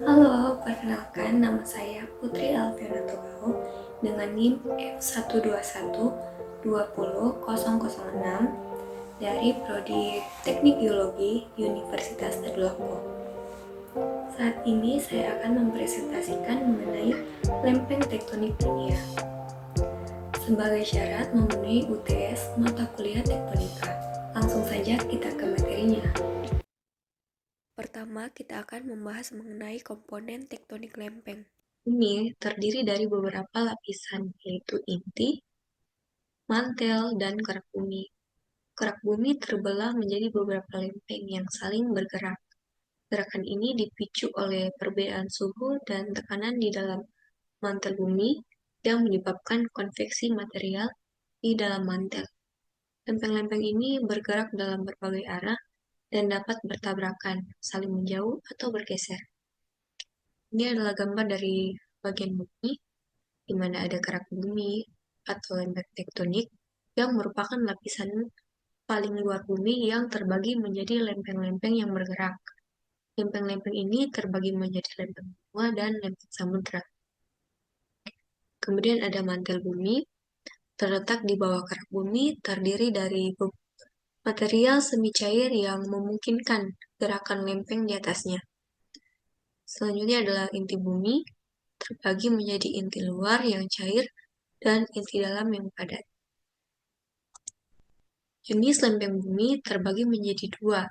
Halo, perkenalkan nama saya Putri Alfiana Tugau dengan NIM F121-20006 dari Prodi Teknik Geologi Universitas Tadulako. Saat ini saya akan mempresentasikan mengenai lempeng tektonik dunia sebagai syarat memenuhi UTS mata kuliah tektonika. Langsung saja kita ke materinya. Pertama, kita akan membahas mengenai komponen tektonik lempeng. Ini terdiri dari beberapa lapisan, yaitu inti, mantel, dan kerak bumi. Kerak bumi terbelah menjadi beberapa lempeng yang saling bergerak. Gerakan ini dipicu oleh perbedaan suhu dan tekanan di dalam mantel bumi yang menyebabkan konveksi material di dalam mantel. Lempeng-lempeng ini bergerak dalam berbagai arah dan dapat bertabrakan, saling menjauh, atau bergeser. Ini adalah gambar dari bagian bumi, di mana ada kerak bumi atau lempeng tektonik yang merupakan lapisan paling luar bumi yang terbagi menjadi lempeng-lempeng yang bergerak. Lempeng-lempeng ini terbagi menjadi lempeng benua dan lempeng samudra. Kemudian ada mantel bumi, terletak di bawah kerak bumi, terdiri dari material semi cair yang memungkinkan gerakan lempeng di atasnya. Selanjutnya adalah inti bumi, terbagi menjadi inti luar yang cair dan inti dalam yang padat. Jenis lempeng bumi terbagi menjadi dua.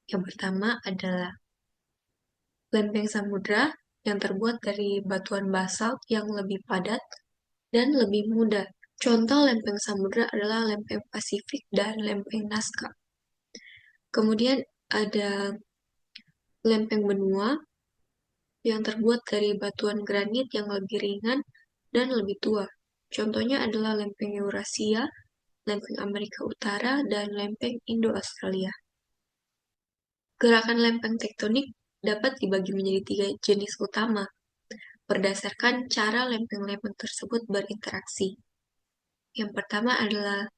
Yang pertama adalah lempeng samudra yang terbuat dari batuan basalt yang lebih padat dan lebih mudah. Contoh lempeng samudra adalah lempeng Pasifik dan lempeng Nazca. Kemudian ada lempeng benua yang terbuat dari batuan granit yang lebih ringan dan lebih tua. Contohnya adalah lempeng Eurasia, lempeng Amerika Utara, dan lempeng Indo-Australia. Gerakan lempeng tektonik dapat dibagi menjadi tiga jenis utama, berdasarkan cara lempeng-lempeng tersebut berinteraksi. Yang pertama adalah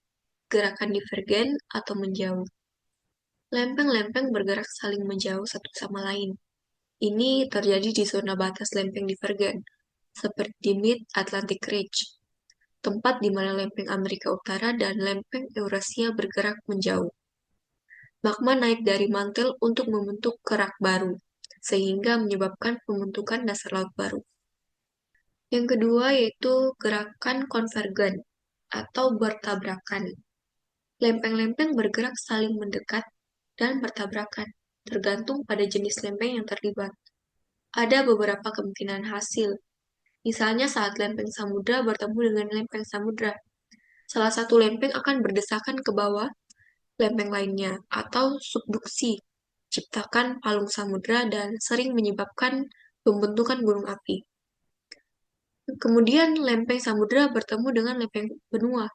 gerakan divergen atau menjauh. Lempeng-lempeng bergerak saling menjauh satu sama lain. Ini terjadi di zona batas lempeng divergen, seperti di Mid-Atlantic Ridge, tempat di mana lempeng Amerika Utara dan lempeng Eurasia bergerak menjauh. Magma naik dari mantel untuk membentuk kerak baru, sehingga menyebabkan pembentukan dasar laut baru. Yang kedua yaitu gerakan konvergen atau bertabrakan. Lempeng-lempeng bergerak saling mendekat dan bertabrakan, tergantung pada jenis lempeng yang terlibat. Ada beberapa kemungkinan hasil, misalnya saat lempeng samudra bertemu dengan lempeng samudra. Salah satu lempeng akan berdesakan ke bawah lempeng lainnya, atau subduksi, ciptakan palung samudra dan sering menyebabkan pembentukan gunung api. Kemudian lempeng samudra bertemu dengan lempeng benua.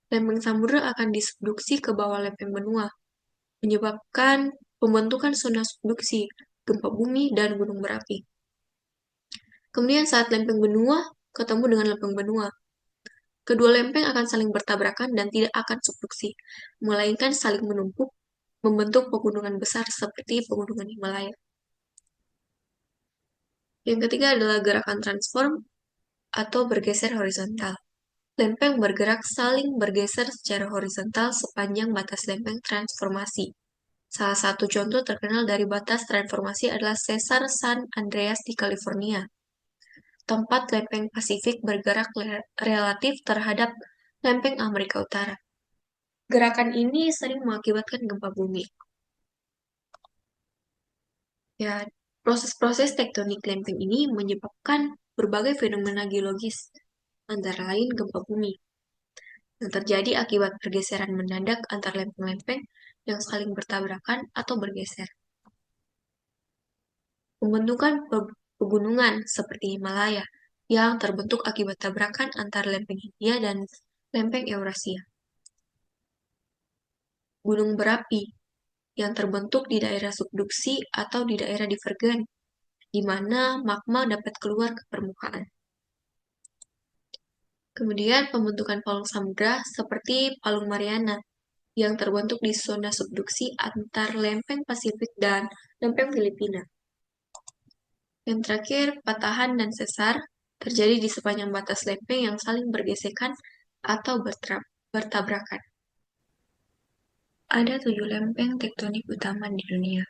Lempeng samudra akan disubduksi ke bawah lempeng benua, menyebabkan pembentukan zona subduksi, gempa bumi, dan gunung berapi. Kemudian saat lempeng benua ketemu dengan lempeng benua, kedua lempeng akan saling bertabrakan dan tidak akan subduksi, melainkan saling menumpuk, membentuk pegunungan besar seperti pegunungan Himalaya. Yang ketiga adalah gerakan transform atau bergeser horizontal. Lempeng bergerak saling bergeser secara horizontal sepanjang batas lempeng transformasi. Salah satu contoh terkenal dari batas transformasi adalah Sesar San Andreas di California, tempat lempeng Pasifik bergerak relatif terhadap lempeng Amerika Utara. Gerakan ini sering mengakibatkan gempa bumi. Ya, proses-proses tektonik lempeng ini menyebabkan berbagai fenomena geologis, antara lain gempa bumi, yang terjadi akibat pergeseran mendadak antar lempeng-lempeng yang saling bertabrakan atau bergeser. Pembentukan pegunungan seperti Himalaya yang terbentuk akibat tabrakan antar lempeng Hindia dan lempeng Eurasia. Gunung berapi yang terbentuk di daerah subduksi atau di daerah divergen, di mana magma dapat keluar ke permukaan. Kemudian pembentukan palung samudra seperti Palung Mariana yang terbentuk di zona subduksi antar lempeng Pasifik dan lempeng Filipina. Yang terakhir, patahan dan sesar terjadi di sepanjang batas lempeng yang saling bergesekan atau bertabrakan. Ada 7 lempeng tektonik utama di dunia.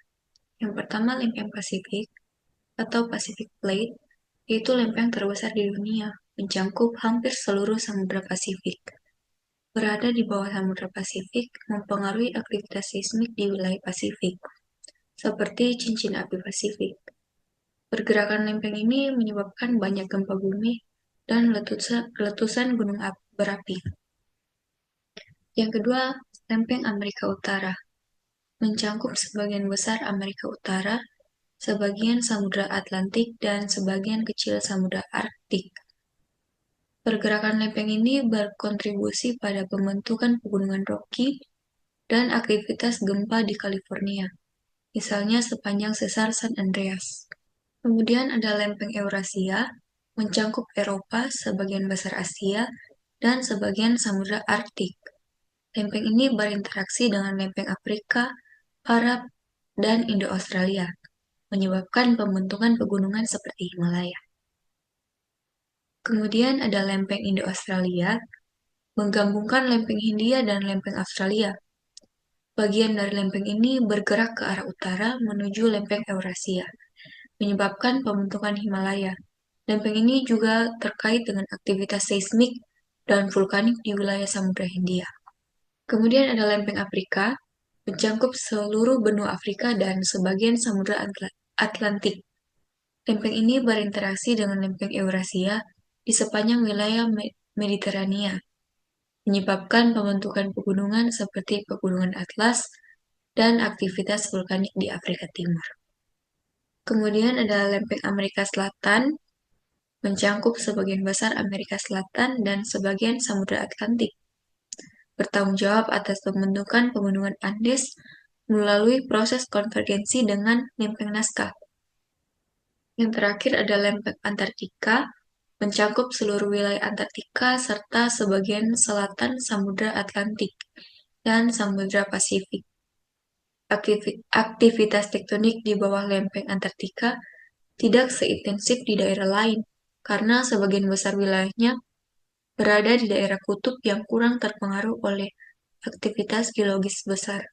Yang pertama, lempeng Pasifik atau Pacific Plate, yaitu lempeng terbesar di dunia, mencakup hampir seluruh Samudra Pasifik. Berada di bawah Samudra Pasifik, mempengaruhi aktivitas seismik di wilayah Pasifik, seperti cincin api Pasifik. Pergerakan lempeng ini menyebabkan banyak gempa bumi dan letusan gunung berapi. Yang kedua, lempeng Amerika Utara, mencakup sebagian besar Amerika Utara, sebagian Samudra Atlantik, dan sebagian kecil Samudra Arktik. Pergerakan lempeng ini berkontribusi pada pembentukan pegunungan Rocky dan aktivitas gempa di California, misalnya sepanjang sesar San Andreas. Kemudian ada lempeng Eurasia, mencakup Eropa, sebagian besar Asia, dan sebagian Samudra Arktik. Lempeng ini berinteraksi dengan lempeng Afrika, Arab, dan Indo-Australia, menyebabkan pembentukan pegunungan seperti Himalaya. Kemudian ada lempeng Indo-Australia, menggabungkan lempeng Hindia dan lempeng Australia. Bagian dari lempeng ini bergerak ke arah utara menuju lempeng Eurasia, menyebabkan pembentukan Himalaya. Lempeng ini juga terkait dengan aktivitas seismik dan vulkanik di wilayah Samudra Hindia. Kemudian ada lempeng Afrika, mencakup seluruh benua Afrika dan sebagian Samudra Atlantik. Lempeng ini berinteraksi dengan lempeng Eurasia di sepanjang wilayah Mediterania, menyebabkan pembentukan pegunungan seperti Pegunungan Atlas dan aktivitas vulkanik di Afrika Timur. Kemudian ada lempeng Amerika Selatan, mencakup sebagian besar Amerika Selatan dan sebagian Samudra Atlantik. Bertanggung jawab atas pembentukan pegunungan Andes melalui proses konvergensi dengan lempeng Nazca. Yang terakhir ada lempeng Antartika, mencakup seluruh wilayah Antartika serta sebagian selatan Samudra Atlantik dan Samudra Pasifik. Aktivitas tektonik di bawah lempeng Antartika tidak seintensif di daerah lain, karena sebagian besar wilayahnya berada di daerah kutub yang kurang terpengaruh oleh aktivitas geologis besar.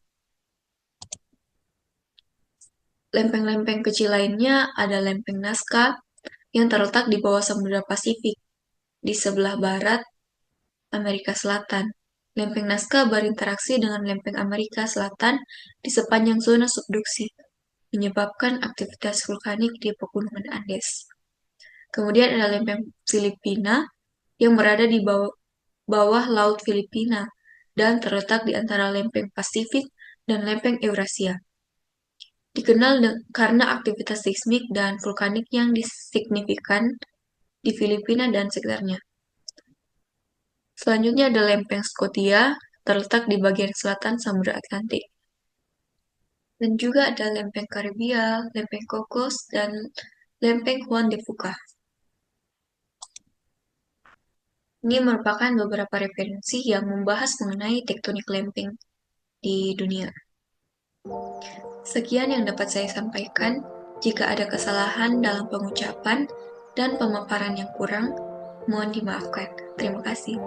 Lempeng-lempeng kecil lainnya ada lempeng Nazca yang terletak di bawah Samudra Pasifik, di sebelah barat Amerika Selatan. Lempeng Nazca berinteraksi dengan lempeng Amerika Selatan di sepanjang zona subduksi, menyebabkan aktivitas vulkanik di pegunungan Andes. Kemudian ada lempeng Filipina yang berada di bawah Laut Filipina dan terletak di antara lempeng Pasifik dan lempeng Eurasia. Dikenal karena aktivitas seismik dan vulkanik yang signifikan di Filipina dan sekitarnya. Selanjutnya ada lempeng Scotia, terletak di bagian selatan Samudra Atlantik. Dan juga ada lempeng Karibia, lempeng Cocos, dan lempeng Juan de Fuca. Ini merupakan beberapa referensi yang membahas mengenai tektonik lempeng di dunia. Sekian yang dapat saya sampaikan. Jika ada kesalahan dalam pengucapan dan pemaparan yang kurang, mohon dimaafkan. Terima kasih.